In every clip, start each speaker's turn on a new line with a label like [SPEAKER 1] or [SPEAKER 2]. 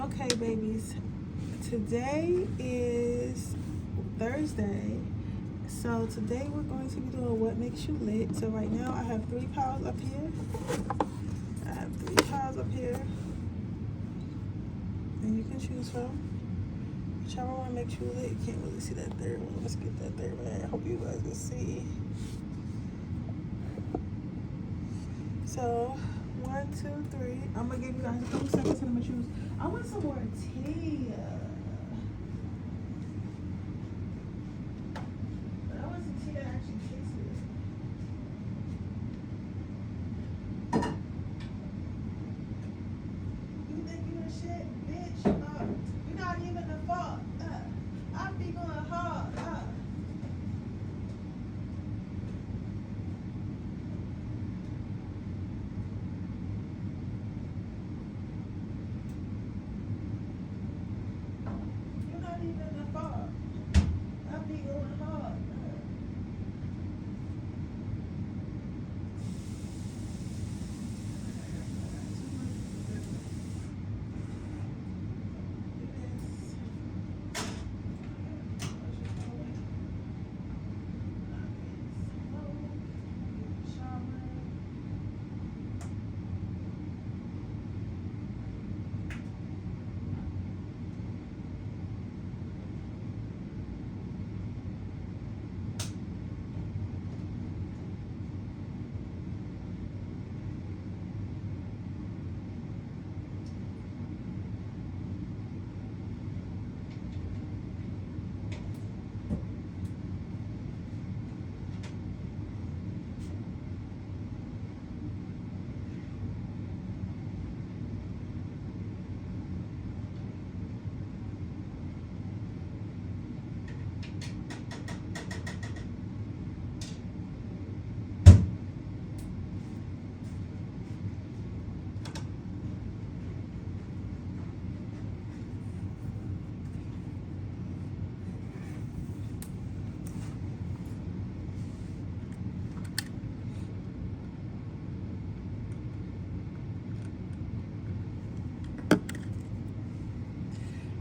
[SPEAKER 1] Okay, babies, today is Thursday, so today we're going to be doing what makes you lit. So right now I have 3 piles up here. And you can choose from whichever one makes you lit. You can't really see that third one. Let's get that third one. I hope you guys can see. So 1, 2, 3. I'm gonna give you guys a couple seconds and I'm gonna choose. I want some more tea. But I want some tea that actually tastes good. You think you the shit, bitch? You're not even the fault. I be going hard. You're not even the fault. I be going hard.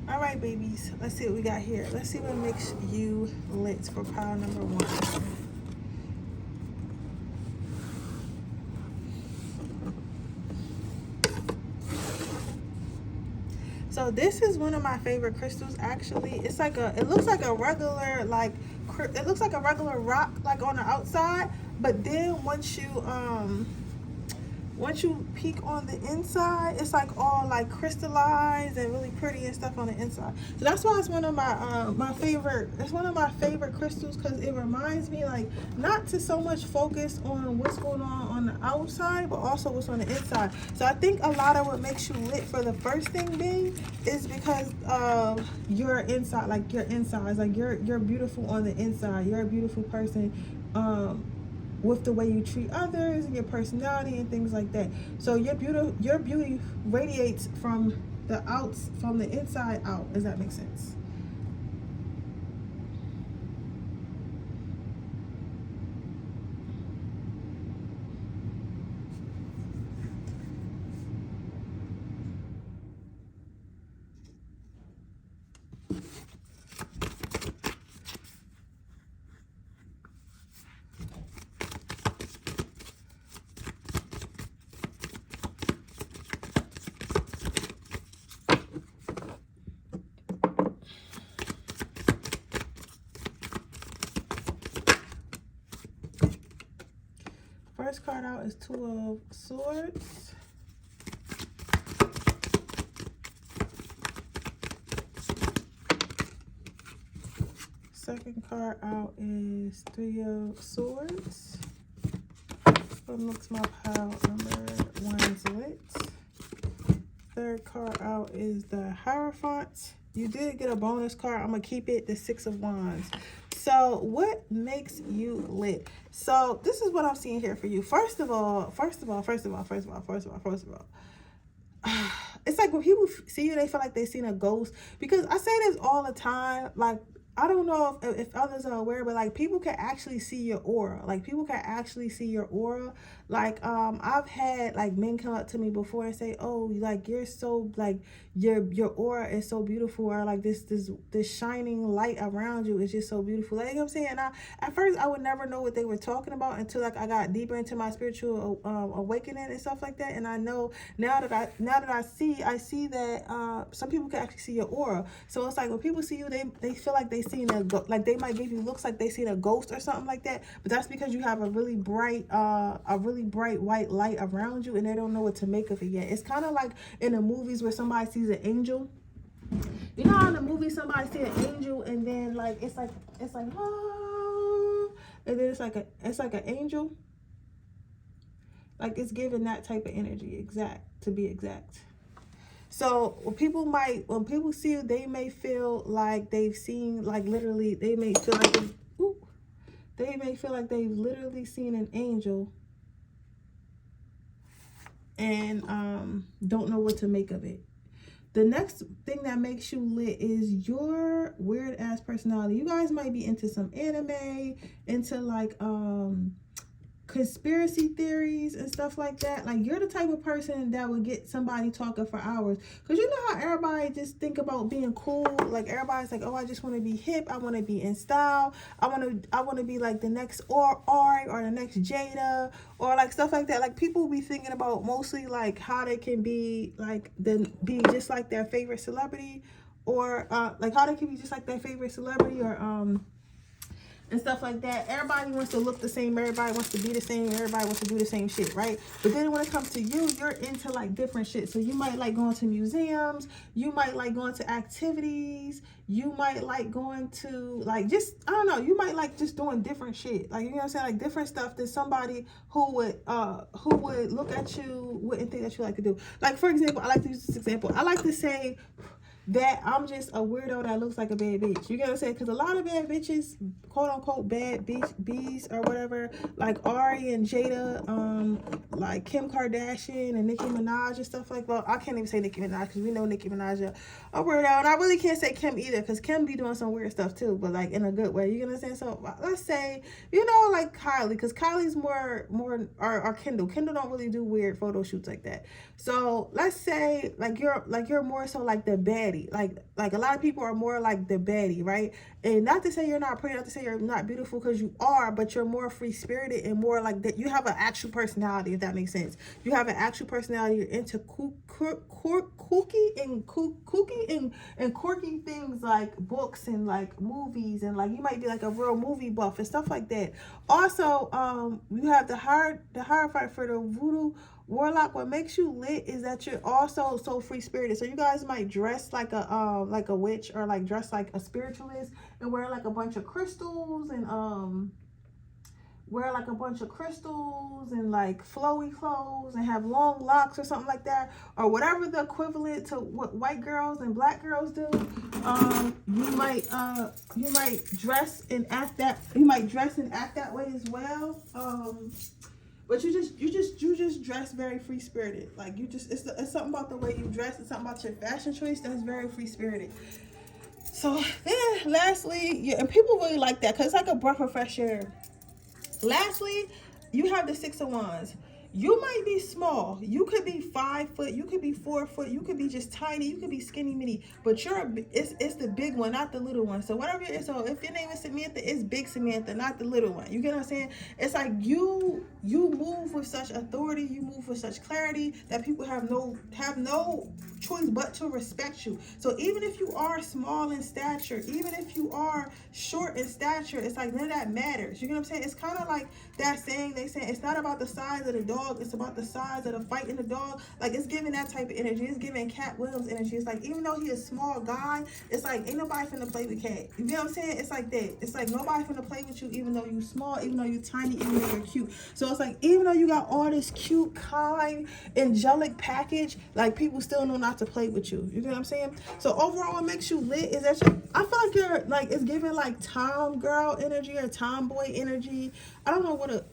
[SPEAKER 1] All right, babies, let's see what we got here. Let's see what makes you lit for pile number 1. So this is one of my favorite crystals. Actually, it looks like a regular rock like on the outside, but then once you peek on the inside, it's like all like crystallized and really pretty and stuff on the inside. So that's why it's one of my favorite. It's one of my favorite crystals because it reminds me like not to so much focus on what's going on the outside, but also what's on the inside. So I think a lot of what makes you lit for the first thing being is because of your inside, like your insides, like you're beautiful on the inside. You're a beautiful person. With the way you treat others and your personality and things like that. So your beauty radiates from the inside out. Does that make sense? First card out is 2 of Swords. Second card out is 3 of Swords. What looks my pile number 1 is lit. Third card out is the Hierophant. You did get a bonus card. I'm gonna keep it, the 6 of Wands. So what makes you lit? So this is what I'm seeing here for you. First of all, it's like when people see you, they feel like they seen a ghost. Because I say this all the time, like, I don't know if others are aware, but like people can actually see your aura. Like people can actually see your aura. Like I've had like men come up to me before and say, oh, like you're so like your aura is so beautiful, or like this shining light around you is just so beautiful. Like, you know what I'm saying? And at first I would never know what they were talking about until like I got deeper into my spiritual awakening and stuff like that. And I know now that I see that some people can actually see your aura. So it's like when people see you, they feel like they seen like they might give you looks like they seen a ghost or something like that. But that's because you have a really bright white light around you, and they don't know what to make of it yet. It's kind of like in the movies where somebody sees an angel. You know how in the movie somebody see an angel and then like it's like oh, and then it's like an angel. Like it's giving that type of energy, to be exact. So when people see you, they may feel like they've seen, like literally, they may feel like they've literally seen an angel and don't know what to make of it. The next thing that makes you lit is your weird ass personality. You guys might be into some anime, into like conspiracy theories and stuff like that. Like you're the type of person that would get somebody talking for hours, because you know how everybody just think about being cool. Like everybody's like, oh, I just want to be hip, I want to be in style, I want to be like the next Ari or the next Jada or like stuff like that. Like people be thinking about mostly like how they can be like be just like their favorite celebrity, or like how they can be just like their favorite celebrity, or and stuff like that. Everybody wants to look the same, everybody wants to be the same, everybody wants to do the same shit, right? But then when it comes to you, you're into like different shit. So you might like going to museums, you might like going to activities, you might like going to like just, I don't know, you might like just doing different shit. Like, you know what I'm saying? Like different stuff that somebody who would look at you wouldn't think that you like to do. Like for example, I like to use this example. I like to say that I'm just a weirdo that looks like a bad bitch. You get what I'm saying? Because a lot of bad bitches, quote unquote bad bees or whatever, like Ari and Jada, like Kim Kardashian and Nicki Minaj and stuff like that. Well, I can't even say Nicki Minaj because we know Nicki Minaj a weirdo. And I really can't say Kim either, because Kim be doing some weird stuff too, but like in a good way. You get what I'm saying? So let's say, you know, like Kylie, because Kylie's more or Kendall. Kendall don't really do weird photo shoots like that. So let's say like you're more so like the baddie. Like a lot of people are more like the baddie, right? And not to say you're not pretty, not to say you're not beautiful, because you are, but you're more free spirited and more like that. You have an actual personality, if that makes sense. You have an actual personality. You're into kooky and quirky things like books and like movies, and like you might be like a real movie buff and stuff like that. Also, you have the hierophant for the voodoo warlock. What makes you lit is that you're also so free spirited. So you guys might dress like a witch, or like dress like a spiritualist and wear like a bunch of crystals and like flowy clothes and have long locks or something like that, or whatever the equivalent to what white girls and black girls do. You might dress and act that way as well. But you just dress very free spirited. Like it's something about the way you dress. It's something about your fashion choice that's very free spirited. So then lastly, yeah, and people really like that because it's like a breath of fresh air. Lastly, you have the Six of Wands. You might be small. You could be 5 foot. You could be 4 foot. You could be just tiny. You could be skinny mini. But it's the big one, not the little one. So whatever it is. So if your name is Samantha, it's big Samantha, not the little one. You get what I'm saying? It's like you move with such authority. You move with such clarity that people have no choice but to respect you. So even if you are small in stature, even if you are short in stature, it's like none of that matters. You get what I'm saying? It's kind of like that saying they say, it's not about the size of the dog, it's about the size of the fight in the dog. Like it's giving that type of energy. It's giving Cat Williams energy. It's like even though he's a small guy, it's like ain't nobody finna play with Cat. You know what I'm saying? It's like that. It's like nobody finna play with you even though you small, even though you tiny, even though you're cute. So it's like even though you got all this cute, kind, angelic package, like people still know not to play with you. You know what I'm saying? So overall, what makes you lit is that I feel like you're like, it's giving like tom girl energy or tomboy energy. I don't know what a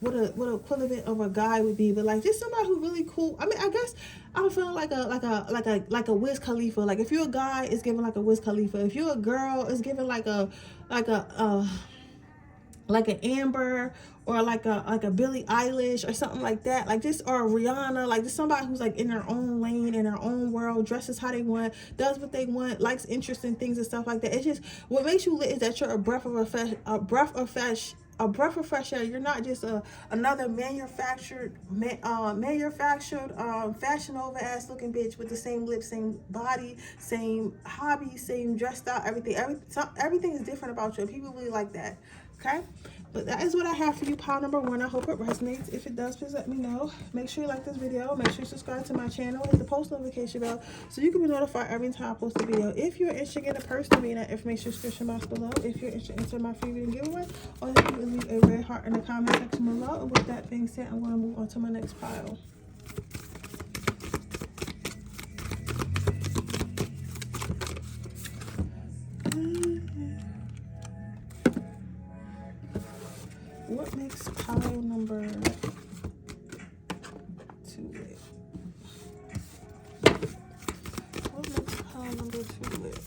[SPEAKER 1] equivalent of a guy would be, but like just somebody who's really cool. I mean, I guess I'm feeling like a Wiz Khalifa. Like if you're a guy, it's giving like a Wiz Khalifa. If you're a girl, it's giving like a like an Amber, or like a Billie Eilish or something like that, like just, or a Rihanna, like just somebody who's like in their own lane, in their own world, dresses how they want, does what they want, likes interesting things and stuff like that. It's just, what makes you lit is that you're a breath of a breath of fresh air. You're not just another manufactured fashion over ass looking bitch with the same lips, same body, same hobby, same dress style, everything is different about you. People really like that. Okay, but that is what I have for you, pile number 1. I hope it resonates. If it does, please let me know. Make sure you like this video. Make sure you subscribe to my channel. Hit the post notification bell so you can be notified every time I post a video. If you're interested in a person, to be in that information description box below. If you're interested in entering my free video giveaway, all you have to do is leave a red heart in the comment section below. And with that being said, I'm going to move on to my next pile. What makes pile number 2 lit? What makes pile number 2 lit?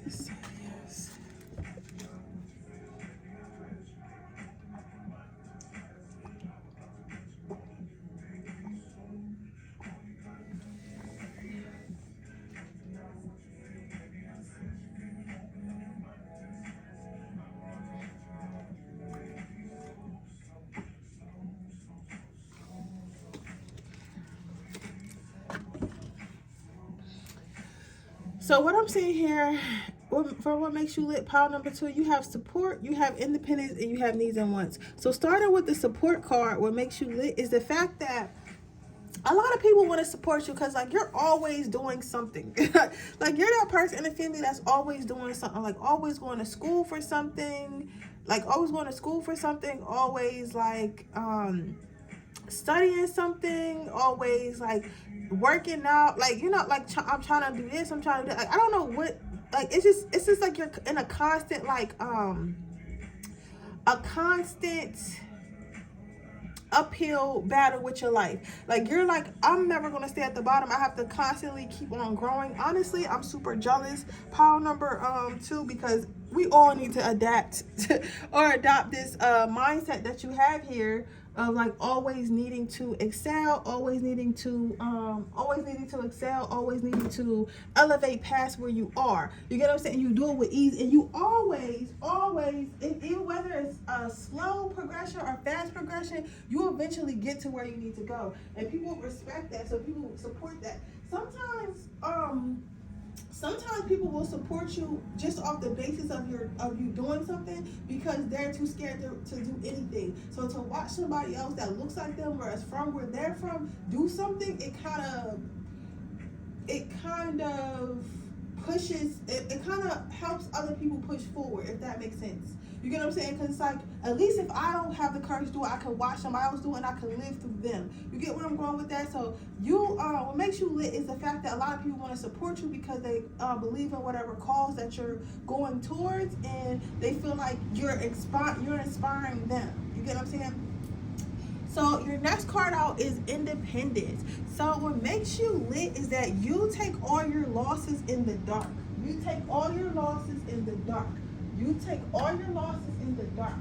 [SPEAKER 1] Yes. So what I'm saying here, for what makes you lit, pile number 2, you have support, you have independence, and you have needs and wants. So starting with the support card, what makes you lit is the fact that a lot of people want to support you because, like, you're always doing something. Like, you're that person in the family that's always doing something, like always going to school for something, always like studying something, always like working out, like, you know, like I'm trying to do this, I'm trying to do, like, I don't know what, like, it's just like you're in a constant, like a constant uphill battle with your life. Like, you're like, I'm never gonna stay at the bottom. I have to constantly keep on growing. Honestly, I'm super jealous, pile number 2, because we all need to adapt or adopt this mindset that you have here of, like, always needing to excel, always needing to excel, always needing to elevate past where you are. You get what I'm saying? You do it with ease, and you always, even whether it's a slow progression or fast progression, you eventually get to where you need to go, and people respect that. So people support that. Sometimes people will support you just off the basis of you doing something, because they're too scared to do anything. So to watch somebody else that looks like them, or is from where they're from, do something, it kind of pushes, it kind of helps other people push forward, if that makes sense. You get what I'm saying? Because it's like, at least if I don't have the courage to do it, I can watch somebody else do it, and I can live through them. You get where I'm going with that? So what makes you lit is the fact that a lot of people want to support you because they believe in whatever cause that you're going towards, and they feel like you're inspiring them. You get what I'm saying? So your next card out is independence. So what makes you lit is that you take all your losses in the dark. You take all your losses in the dark. You take all your losses in the dark.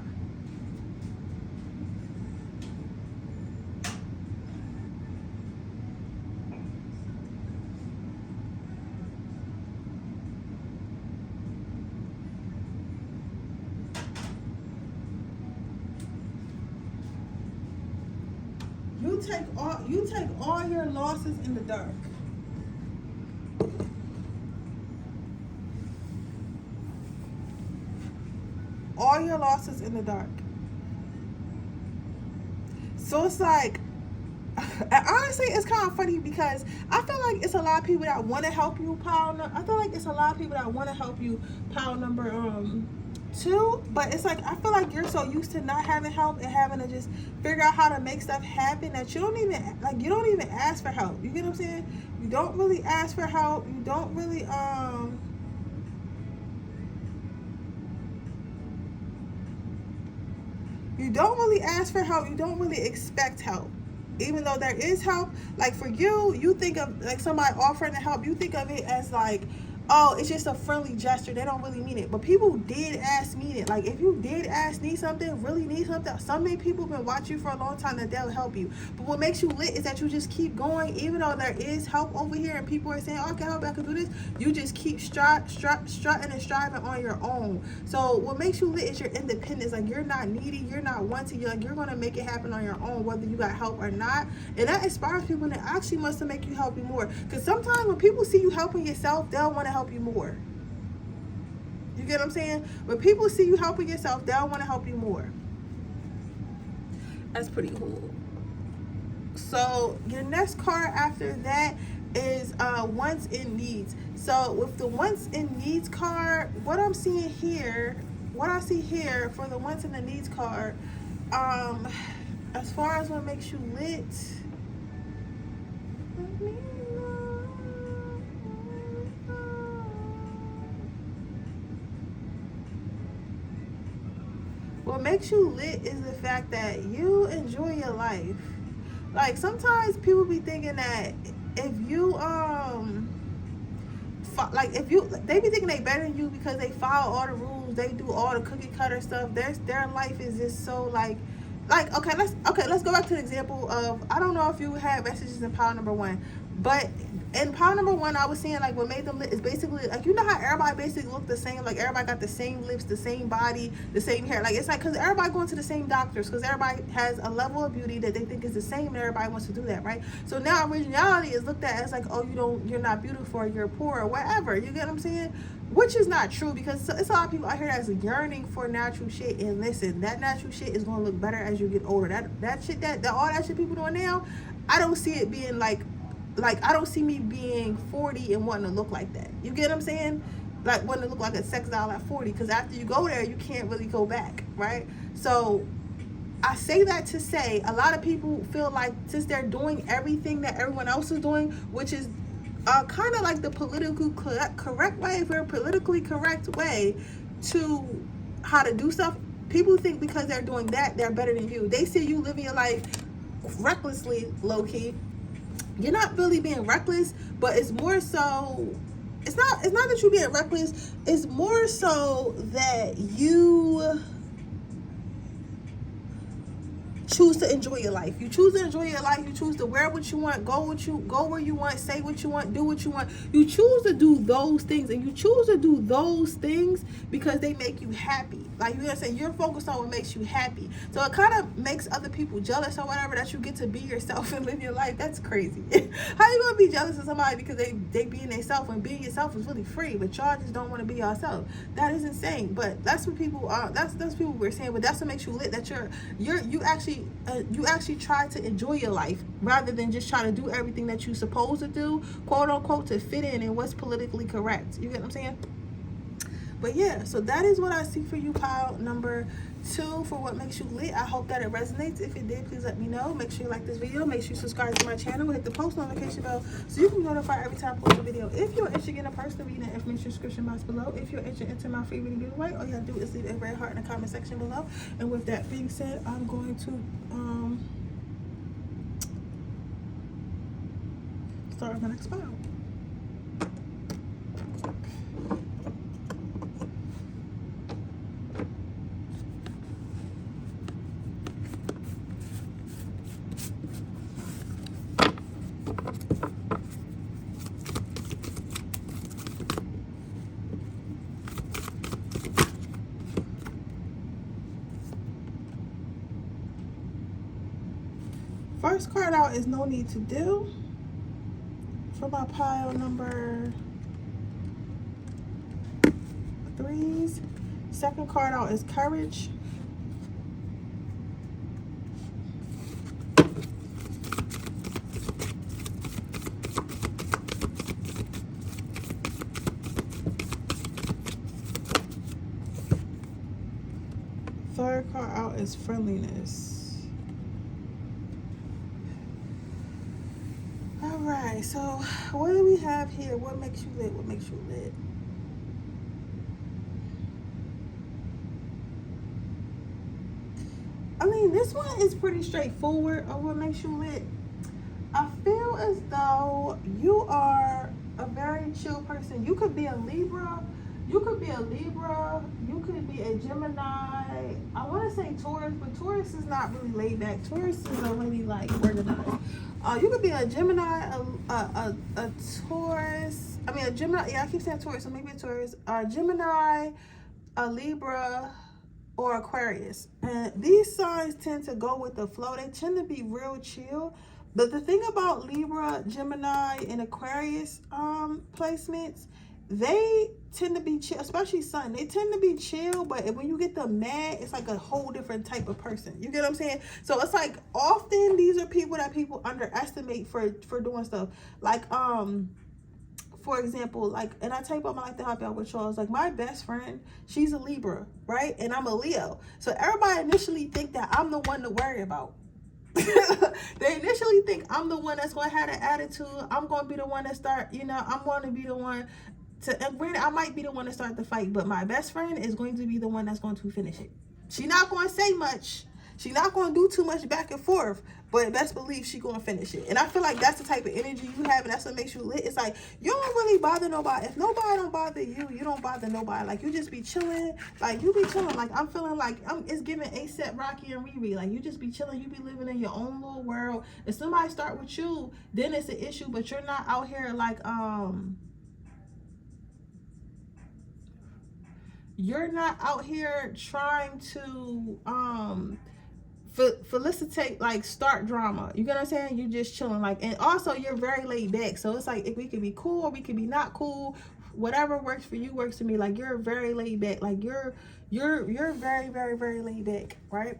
[SPEAKER 1] You take all your losses in the dark. All your losses in the dark. So it's like, honestly, it's kind of funny because I feel like it's a lot of people that want to help you, I feel like it's a lot of people that want to help you, pile number 2, but it's like, I feel like you're so used to not having help and having to just figure out how to make stuff happen that you don't even ask for help. You get what I'm saying? You don't really ask for help. You don't really You don't really ask for help. You don't really expect help. Even though there is help, like for you, you think of like somebody offering to help, you think of it as like, oh, it's just a friendly gesture. They don't really mean it. But people did ask mean it. Like if you did ask need something, really need something, so many people have been watching you for a long time that they'll help you. But what makes you lit is that you just keep going, even though there is help over here and people are saying, oh, I can help, I can do this. You just keep strutting and striving on your own. So what makes you lit is your independence. Like you're not needy, you're not wanting. You're like you're gonna make it happen on your own, whether you got help or not. And that inspires people, and it actually must make you help you more. Because sometimes when people see you helping yourself, they'll want to help you more. You get what I'm saying? When people see you helping yourself, they'll want to help you more. That's pretty cool. So your next card after that is wants and needs. So with the wants and needs card, what I'm seeing here, what I see here for the wants and the needs card, as far as what makes you lit, what makes you lit is the fact that you enjoy your life. Like sometimes people be thinking that if you they be thinking they better than you because they follow all the rules, they do all the cookie cutter stuff. Their life is just so like okay, let's go back to the example of, I don't know if you had messages in pile number 1, but in pile number 1, I was saying like what made them lit is basically like, you know how everybody basically look the same, like everybody got the same lips, the same body, the same hair. Like it's like because everybody going to the same doctors, because everybody has a level of beauty that they think is the same, and everybody wants to do that, right? So now originality is looked at as like, oh, you're not beautiful, or you're poor, or whatever. You get what I'm saying? Which is not true, because it's a lot of people out here that's yearning for natural shit. And listen, that natural shit is going to look better as you get older. That shit, all that shit people doing now, I don't see it being like I don't see me being 40 and wanting to look like that. You get what I'm saying? Like wanting to look like a sex doll at 40, because after you go there, you can't really go back, right? So I say that to say a lot of people feel like since they're doing everything that everyone else is doing, which is kind of like the politically correct way, very politically correct way to how to do stuff. People think because they're doing that, they're better than you. They see you living your life recklessly, low-key. You're not really being reckless, but it's more so, it's not that you're being reckless, it's more so that you choose to enjoy your life. You choose to enjoy your life. You choose to wear what you want, go where you want, say what you want, do what you want. You choose to do those things, and you choose to do those things because they make you happy. Like you gotta say, you're focused on what makes you happy. So it kind of makes other people jealous or whatever that you get to be yourself and live your life. That's crazy. How you gonna be jealous of somebody because they being themselves, when being yourself is really free, but y'all just don't want to be yourself? That is insane. But that's what people are. That's people we're saying. But that's what makes you lit. That you actually try to enjoy your life rather than just try to do everything that you're supposed to do, quote unquote, to fit in and what's politically correct. You get what I'm saying? But yeah, so that is what I see for you, pile number 2, for what makes you lit. I hope that it resonates. If it did, please let me know. Make sure you like this video. Make sure you subscribe to my channel. Hit the post notification bell so you can be notified every time I post a video. If you're interested in a personal reading, the information description box below. If you're interested in entering my free reading giveaway, all you have to do is leave a red heart in the comment section below. And with that being said, I'm going to start the next pile. First card out is No Need to Do for my pile number 3s. Second card out is Courage. Third card out is Friendliness. Alright, so what do we have here? What makes you lit? What makes you lit? I mean, this one is pretty straightforward of what makes you lit. I feel as though you are a very chill person. You could be a Libra. You could be a Libra. You could be a Gemini. I want to say Taurus, but Taurus is not really laid back. Taurus is really like organized. You could be a Gemini, a Taurus. I mean, a Gemini. Yeah, I keep saying Taurus, so maybe a Taurus. A Gemini, a Libra, or Aquarius. And these signs tend to go with the flow. They tend to be real chill. But the thing about Libra, Gemini, and Aquarius placements, they tend to be chill, especially Sun. They tend to be chill, but when you get them mad, it's like a whole different type of person. You get what I'm saying? So it's like often these are people that people underestimate for doing stuff. Like for example, like, and I tell you about, I like to help out with y'all. Like my best friend, she's a Libra, right? And I'm a Leo. So everybody initially think that I'm the one to worry about. They initially think I'm the one that's going to have an attitude. I'm going to be the one that start, I'm going to be the one to, and granted, I might be the one to start the fight, but my best friend is going to be the one that's going to finish it. She's not going to say much. She's not going to do too much back and forth, but best believe she's going to finish it. And I feel like that's the type of energy you have, and that's what makes you lit. It's like, you don't really bother nobody. If nobody don't bother you, you don't bother nobody. Like, you just be chilling. Like, you be chilling. Like, I'm feeling like, it's giving A$AP Rocky and Riri. Like, you just be chilling. You be living in your own little world. If somebody start with you, then it's an issue, but you're not out here, like, you're not out here trying to, felicitate, like start drama. You get what I'm saying? You just chilling, like, and also you're very laid back. So it's like, if we could be cool or we could be not cool, whatever works for you works for me. Like, you're very laid back. Like, you're very, very, very laid back, right?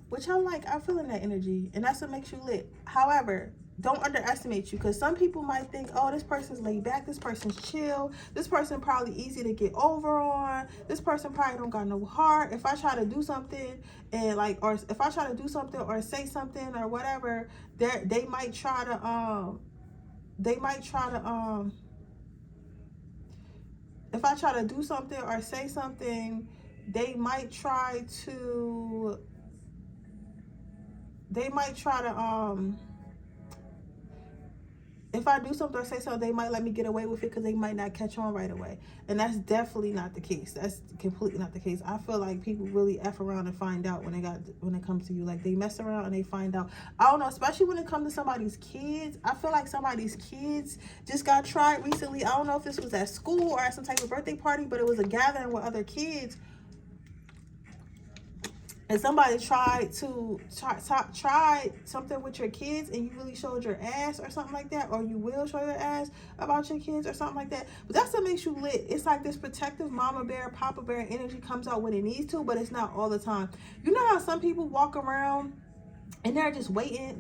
[SPEAKER 1] Which I'm feeling that energy, and that's what makes you lit. However, don't underestimate you, because some people might think, oh, this person's laid back, this person's chill, this person probably easy to get over on, this person probably don't got no heart. If I try to do something and like, or if I try to do something or say something or whatever, they might try to if I try to do something or say something, they might try to if I do something or say something, they might let me get away with it because they might not catch on right away. And that's definitely not the case. That's completely not the case. I feel like people really F around and find out when it comes to you. Like, they mess around and they find out. I don't know, especially when it comes to somebody's kids. I feel like somebody's kids just got tried recently. I don't know if this was at school or at some type of birthday party, but it was a gathering with other kids. And somebody tried something with your kids, and you really showed your ass or something like that, or you will show your ass about your kids or something like that. But that's what makes you lit. It's like this protective mama bear, papa bear energy comes out when it needs to, but it's not all the time. You know how some people walk around and they're just waiting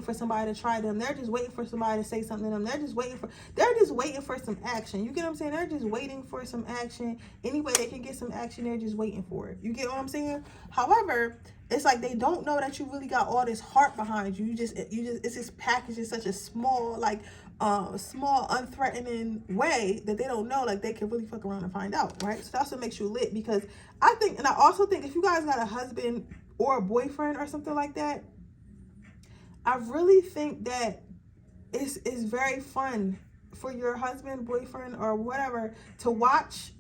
[SPEAKER 1] for somebody to try them. They're just waiting for somebody to say something to them. They're just waiting for some action. You get what I'm saying? They're just waiting for some action. Any way they can get some action, they're just waiting for it. You get what I'm saying? However, it's like they don't know that you really got all this heart behind you. It's just packaged in such a small, like, small, unthreatening way that they don't know, like, they can really fuck around and find out, right? So that's what makes you lit. Because I think, and I also think, if you guys got a husband or a boyfriend or something like that, I really think that it's very fun for your husband, boyfriend, or whatever to watch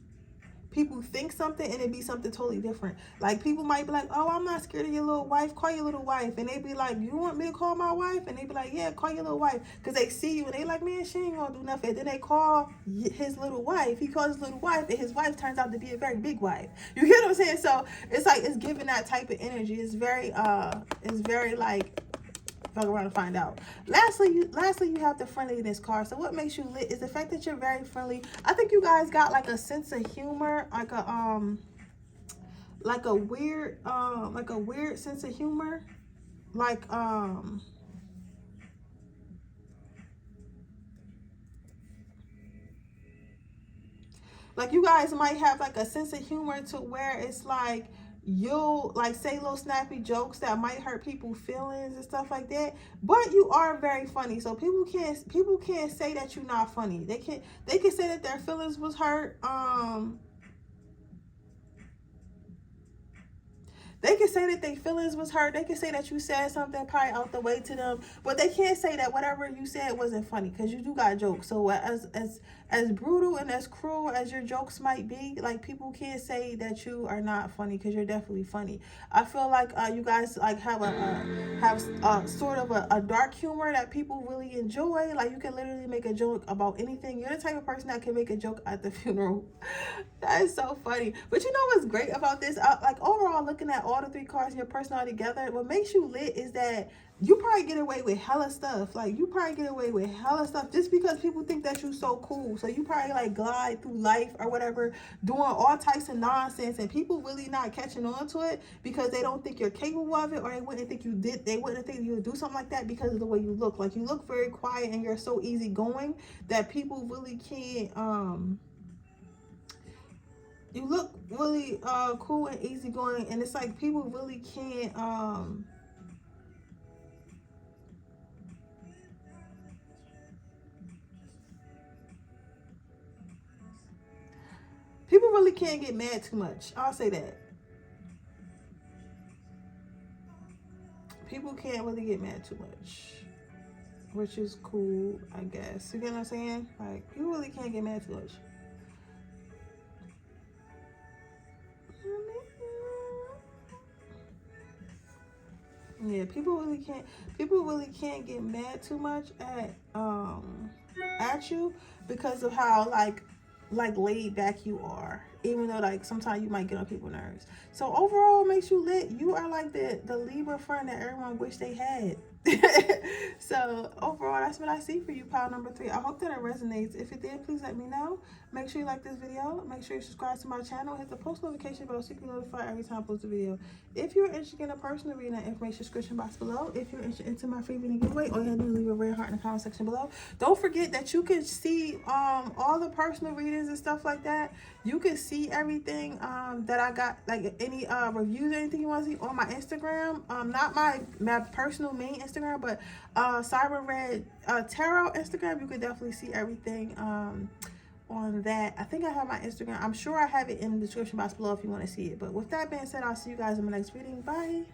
[SPEAKER 1] people think something and it be something totally different. Like, people might be like, oh, I'm not scared of your little wife, call your little wife. And they be like, you want me to call my wife? And they be like, yeah, call your little wife. Because they see you and they like, man, she ain't gonna do nothing. And then they call his little wife. He calls his little wife, and his wife turns out to be a very big wife. You get what I'm saying? So it's like, it's giving that type of energy. It's very like, fuck around and find out. Lastly, you have the friendliness card. So what makes you lit is the fact that you're very friendly. I think you guys got like a sense of humor, like a weird sense of humor, like you guys might have like a sense of humor to where it's like, you'll like say little snappy jokes that might hurt people's feelings and stuff like that, but you are very funny. So people can't say that you're not funny. They can say that their feelings was hurt. They can say that their feelings was hurt. They can say that you said something probably out the way to them, but they can't say that whatever you said wasn't funny, because you do got jokes. So as brutal and as cruel as your jokes might be, like, people can't say that you are not funny, because you're definitely funny. I feel like you guys like have sort of a dark humor that people really enjoy. Like, you can literally make a joke about anything. You're the type of person that can make a joke at the funeral. That is so funny. But you know what's great about this? Like, overall, looking at all the 3 cards in your personality together, what makes you lit is that you probably get away with hella stuff. Like, you probably get away with hella stuff just because people think that you so cool. So you probably like glide through life or whatever, doing all types of nonsense, and people really not catching on to it because they don't think you're capable of it, or they wouldn't think you would do something like that because of the way you look. Like, you look very quiet and you're so easygoing that people really can't you look really cool and easygoing, and it's like people really can't people really can't get mad too much. I'll say that. People can't really get mad too much, which is cool, I guess. You get what I'm saying? Like, you really can't get mad too much. Yeah, people really can't get mad too much at you because of how like laid back you are, even though like sometimes you might get on people's nerves. So overall, makes you lit. You are like the Libra friend that everyone wish they had. So overall, that's what I see for you, pile number 3. I hope that it resonates. If it did, please let me know. Make sure you like this video. Make sure you subscribe to my channel. Hit the post notification bell so you can be notified every time I post a video. If you're interested in a personal reading, that information description box below. If you're interested into my free reading giveaway, all you have to do is leave a red heart in the comment section below. Don't forget that you can see all the personal readings and stuff like that. You can see everything that I got, like any reviews or anything you want to see, on my Instagram. Not my personal main Instagram, but Cyber Red Tarot Instagram. You can definitely see everything on that. I think I have my Instagram. I'm sure I have it in the description box below if you want to see it. But with that being said, I'll see you guys in my next reading. Bye.